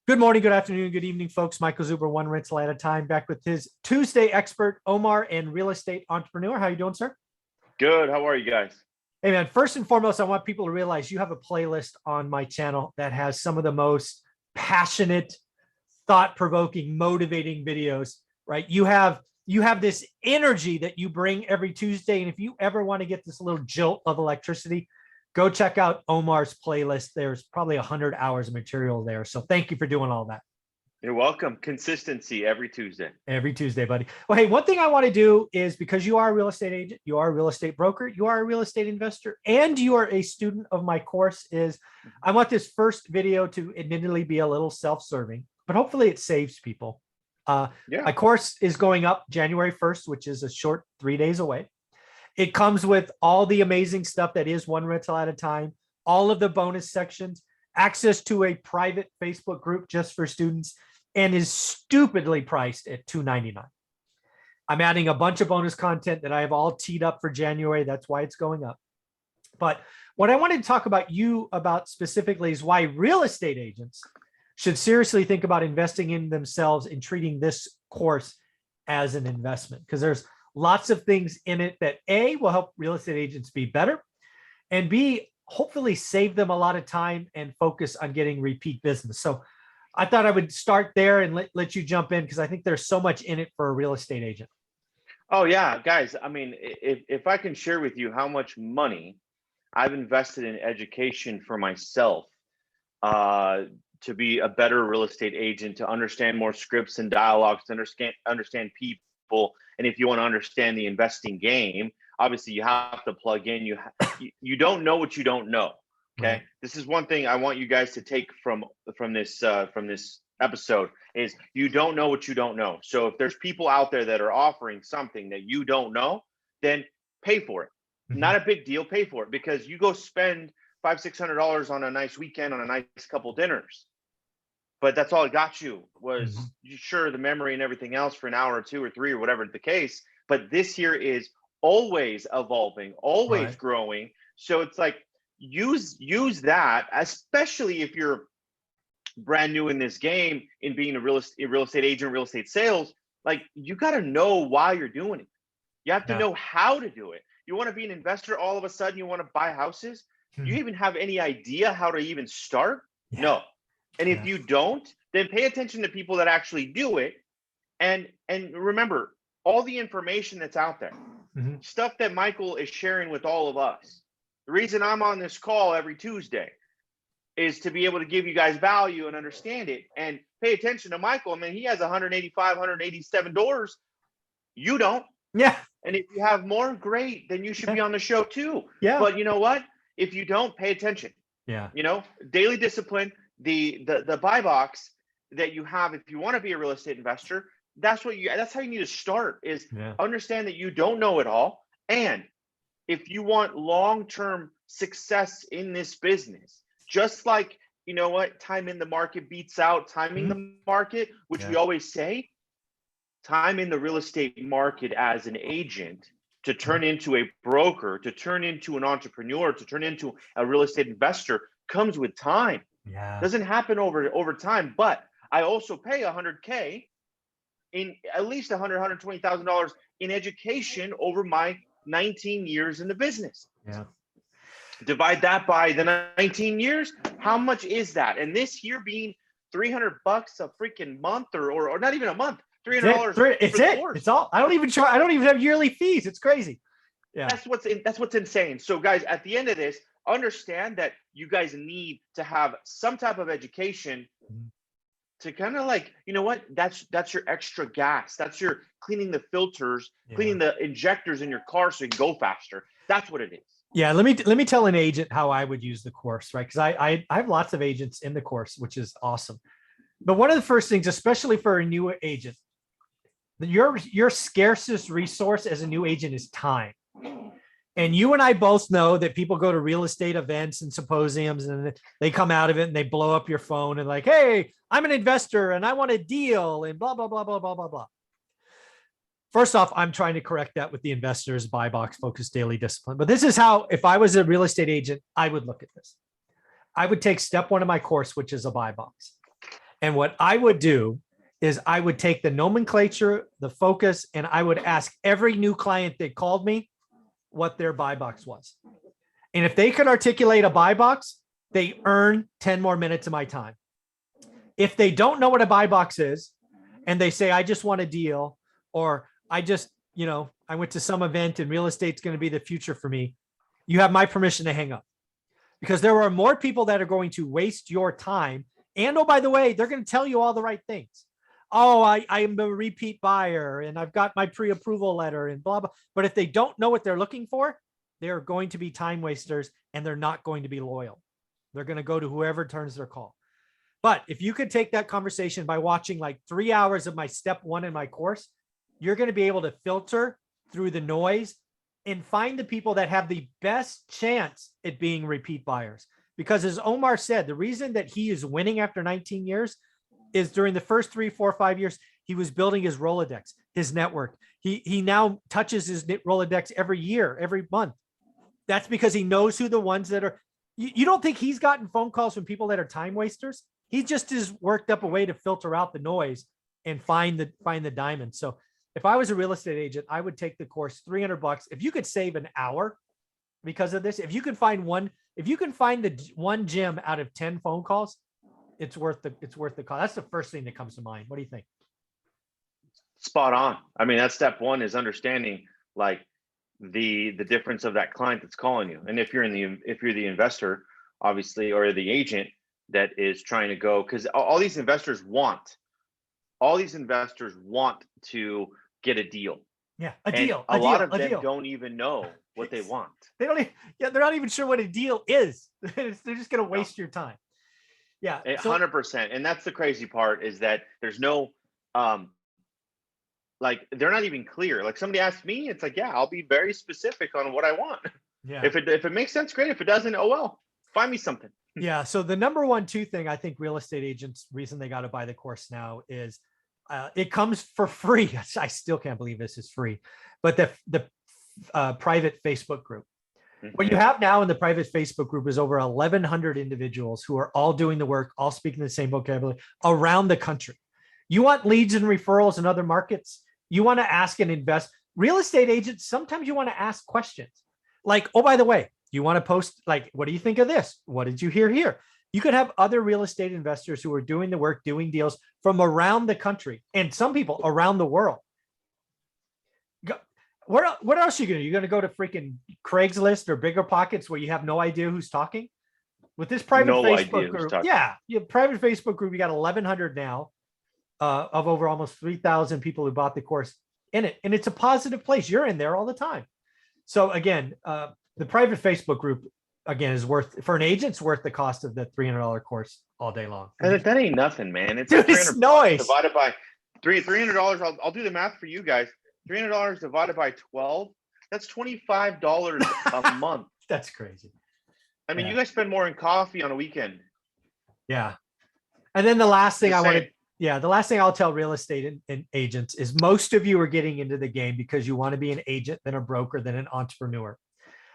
Good morning, good afternoon, good evening, folks. Michael Zuber, one rental at a time, back with his Tuesday expert, Omar, and real estate entrepreneur. How you doing, sir? Good. How are you guys? Hey, man, first and foremost, I want people to realize you have a playlist on my channel that has some of the most passionate, thought-provoking, motivating videos, right? You have this energy that you bring every Tuesday. And if you ever want to get this little jolt of electricity, go check out Omar's playlist. There's probably 100 hours of material there. So thank you for doing all that. You're welcome. Consistency every Tuesday. Every Tuesday, buddy. Well, hey, one thing I want to do is, because you are a real estate agent, you are a real estate broker, you are a real estate investor, and you are a student of my course, is I want this first video to admittedly be a little self-serving, but hopefully it saves people. My course is going up January 1st, which is a short 3 days away. It comes with all the amazing stuff that is one rental at a time, all of the bonus sections, access to a private Facebook group just for students, and is stupidly priced at $299. I'm adding a bunch of bonus content that I have all teed up for January. That's why it's going up. But what I wanted to talk about specifically is why real estate agents should seriously think about investing in themselves and treating this course as an investment, because there's lots of things in it that A, will help real estate agents be better, and B, hopefully save them a lot of time and focus on getting repeat business. So I thought I would start there and let you jump in, because I think there's so much in it for a real estate agent. Oh yeah, guys. I mean, if I can share with you how much money I've invested in education for myself, to be a better real estate agent, to understand more scripts and dialogues, to understand people. And if you want to understand the investing game, obviously you have to plug in. You don't know what you don't know. Okay. Right. This is one thing I want you guys to take from this episode is you don't know what you don't know. So if there's people out there that are offering something that you don't know, then pay for it. Mm-hmm. Not a big deal. Pay for it, because you go spend $500-600 on a nice weekend, on a nice couple dinners, but that's all it got you was sure the memory and everything else for an hour or two or three or whatever the case. But this here is always evolving, always growing. So it's like, use that, especially if you're brand new in this game, in being a real estate agent, real estate sales. Like, you got to know why you're doing it. You have to know how to do it. You want to be an investor, all of a sudden you want to buy houses. You even have any idea how to even start? No. And if you don't, then pay attention to people that actually do it. And remember, all the information that's out there, stuff that Michael is sharing with all of us. The reason I'm on this call every Tuesday is to be able to give you guys value and understand it, and pay attention to Michael. I mean, he has 185, 187 doors. You don't. Yeah. And if you have more, great. Then you should be on the show too. Yeah. But you know what? If you don't, pay attention. Yeah. You know, daily discipline, the buy box that you have, if you want to be a real estate investor, that's how you need to start, is understand that you don't know it all. And if you want long-term success in this business, just like, you know what, time in the market beats out timing the market, which we always say, time in the real estate market as an agent to turn into a broker, to turn into an entrepreneur, to turn into a real estate investor comes with time. Yeah. Doesn't happen over time. But I also pay $100K in at least $120,000 in education over my 19 years in the business. Yeah. Divide that by the 19 years. How much is that? And this year being $300 a freaking month, or not even a month. $300. It's it. It's all. I don't even have yearly fees. It's crazy. Yeah. That's what's insane. So guys, at the end of this, understand that you guys need to have some type of education to kind of, like, you know what, that's your extra gas. That's your cleaning the filters, cleaning the injectors in your car so you can go faster. That's what it is. Yeah. Let me tell an agent how I would use the course, right? Because I have lots of agents in the course, which is awesome. But one of the first things, especially for a new agent, your scarcest resource as a new agent is time. And you and I both know that people go to real estate events and symposiums, and they come out of it and they blow up your phone and like, hey, I'm an investor and I want a deal and blah, blah, blah, blah, blah, blah, blah. First off, I'm trying to correct that with the investors buy box focused daily discipline. But this is how, if I was a real estate agent, I would look at this. I would take step one of my course, which is a buy box. And what I would do is I would take the nomenclature, the focus, and I would ask every new client that called me what their buy box was. And if they could articulate a buy box, they earn 10 more minutes of my time. If they don't know what a buy box is and they say, I just want a deal, or I just, I went to some event and real estate's going to be the future for me, you have my permission to hang up, because there are more people that are going to waste your time. And oh, by the way, they're going to tell you all the right things. Oh, I am a repeat buyer and I've got my pre-approval letter and blah, blah. But if they don't know what they're looking for, they're going to be time wasters and they're not going to be loyal. They're going to go to whoever turns their call. But if you could take that conversation by watching like 3 hours of my step 1 in my course, you're going to be able to filter through the noise and find the people that have the best chance at being repeat buyers. Because as Omar said, the reason that he is winning after 19 years is during the first 3, 4, 5 years, he was building his Rolodex, his network. He now touches his Rolodex every year, every month. That's because he knows who the ones that are. You don't think he's gotten phone calls from people that are time wasters? He just has worked up a way to filter out the noise and find the diamond. So if I was a real estate agent, I would take the course, $300. If you could save an hour because of this, if you can find the one gem out of 10 phone calls, it's worth the call. That's the first thing that comes to mind. What do you think? Spot on. I mean, that's step 1, is understanding like the difference of that client that's calling you. And if you're the investor, obviously, or the agent that is trying to go, because all these investors want to get a deal. Yeah, a deal. A lot of them don't even know what they want. They don't even, they're not even sure what a deal is. They're just going to waste your time. Yeah, 100%. And that's the crazy part, is that there's no, like, they're not even clear. Like, somebody asked me, it's like, yeah, I'll be very specific on what I want. Yeah. If it makes sense, great. If it doesn't, oh well, find me something. Yeah. So the number 1, 2 thing I think real estate agents, reason they got to buy the course now is it comes for free. I still can't believe this is free, but the private Facebook group. What you have now in the private Facebook group is over 1,100 individuals who are all doing the work, all speaking the same vocabulary around the country. You want leads and referrals in other markets? You want to ask and invest. Real estate agents, sometimes you want to ask questions like, oh, by the way, you want to post, like, what do you think of this? What did you hear here? You could have other real estate investors who are doing the work, doing deals from around the country, and some people around the world. What else are you going to do? You're going to go to freaking Craigslist or Bigger Pockets where you have no idea who's talking? With this private Facebook group, private Facebook group, you got 1,100 now of over almost 3,000 people who bought the course in it. And it's a positive place. You're in there all the time. So again, the private Facebook group, again, is worth, for an agent's worth the cost of the $300 course all day long. That ain't nothing, man. It's, dude, it's noise. Divided by $300. I'll do the math for you guys. $300 divided by 12. That's $25 a month. That's crazy. I mean, you guys spend more in coffee on a weekend. Yeah. And then the last thing the last thing I'll tell real estate and agents is most of you are getting into the game because you want to be an agent than a broker, than an entrepreneur.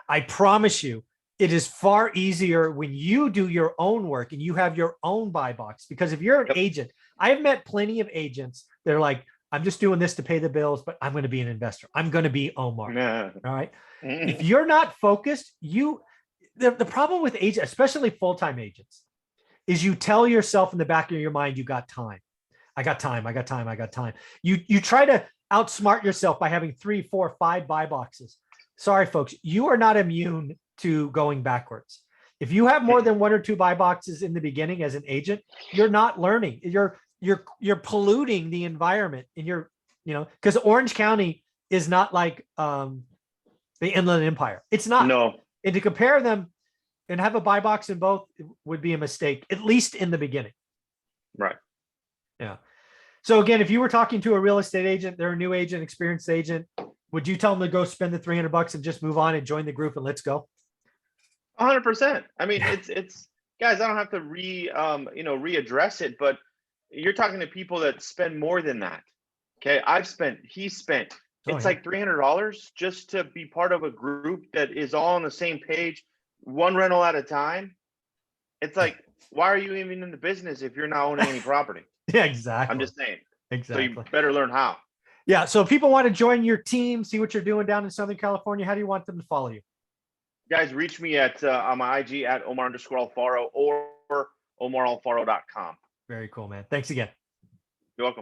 I promise you, it is far easier when you do your own work and you have your own buy box. Because if you're an agent, I've met plenty of agents that are like, I'm just doing this to pay the bills, but I'm going to be an investor. I'm going to be Omar. All right. If you're not focused, the problem with agents, especially full-time agents, is you tell yourself in the back of your mind, you got time. I got time. I got time. I got time. You try to outsmart yourself by having 3, 4, 5 buy boxes. Sorry, folks, you are not immune to going backwards. If you have more than 1 or 2 buy boxes in the beginning as an agent, you're not learning. You're polluting the environment, and because Orange County is not like the Inland Empire. It's not. No. And to compare them and have a buy box in both would be a mistake, at least in the beginning. Right. Yeah. So again, if you were talking to a real estate agent, they're a new agent, experienced agent, would you tell them to go spend the $300 and just move on and join the group and let's go? 100%. I mean, it's guys, I don't have to readdress it, but you're talking to people that spend more than that. Okay. He spent, it's like $300 just to be part of a group that is all on the same page, one rental at a time. It's like why are you even in the business if you're not owning any property? Yeah, I'm exactly. just saying. So Exactly. you better learn how. Yeah. So if people want to join your team, see what you're doing down in Southern California, how do you want them to follow you? Guys, reach me at on my IG at Omar_Alfaro or OmarAlfaro.com. Very cool, man. Thanks again.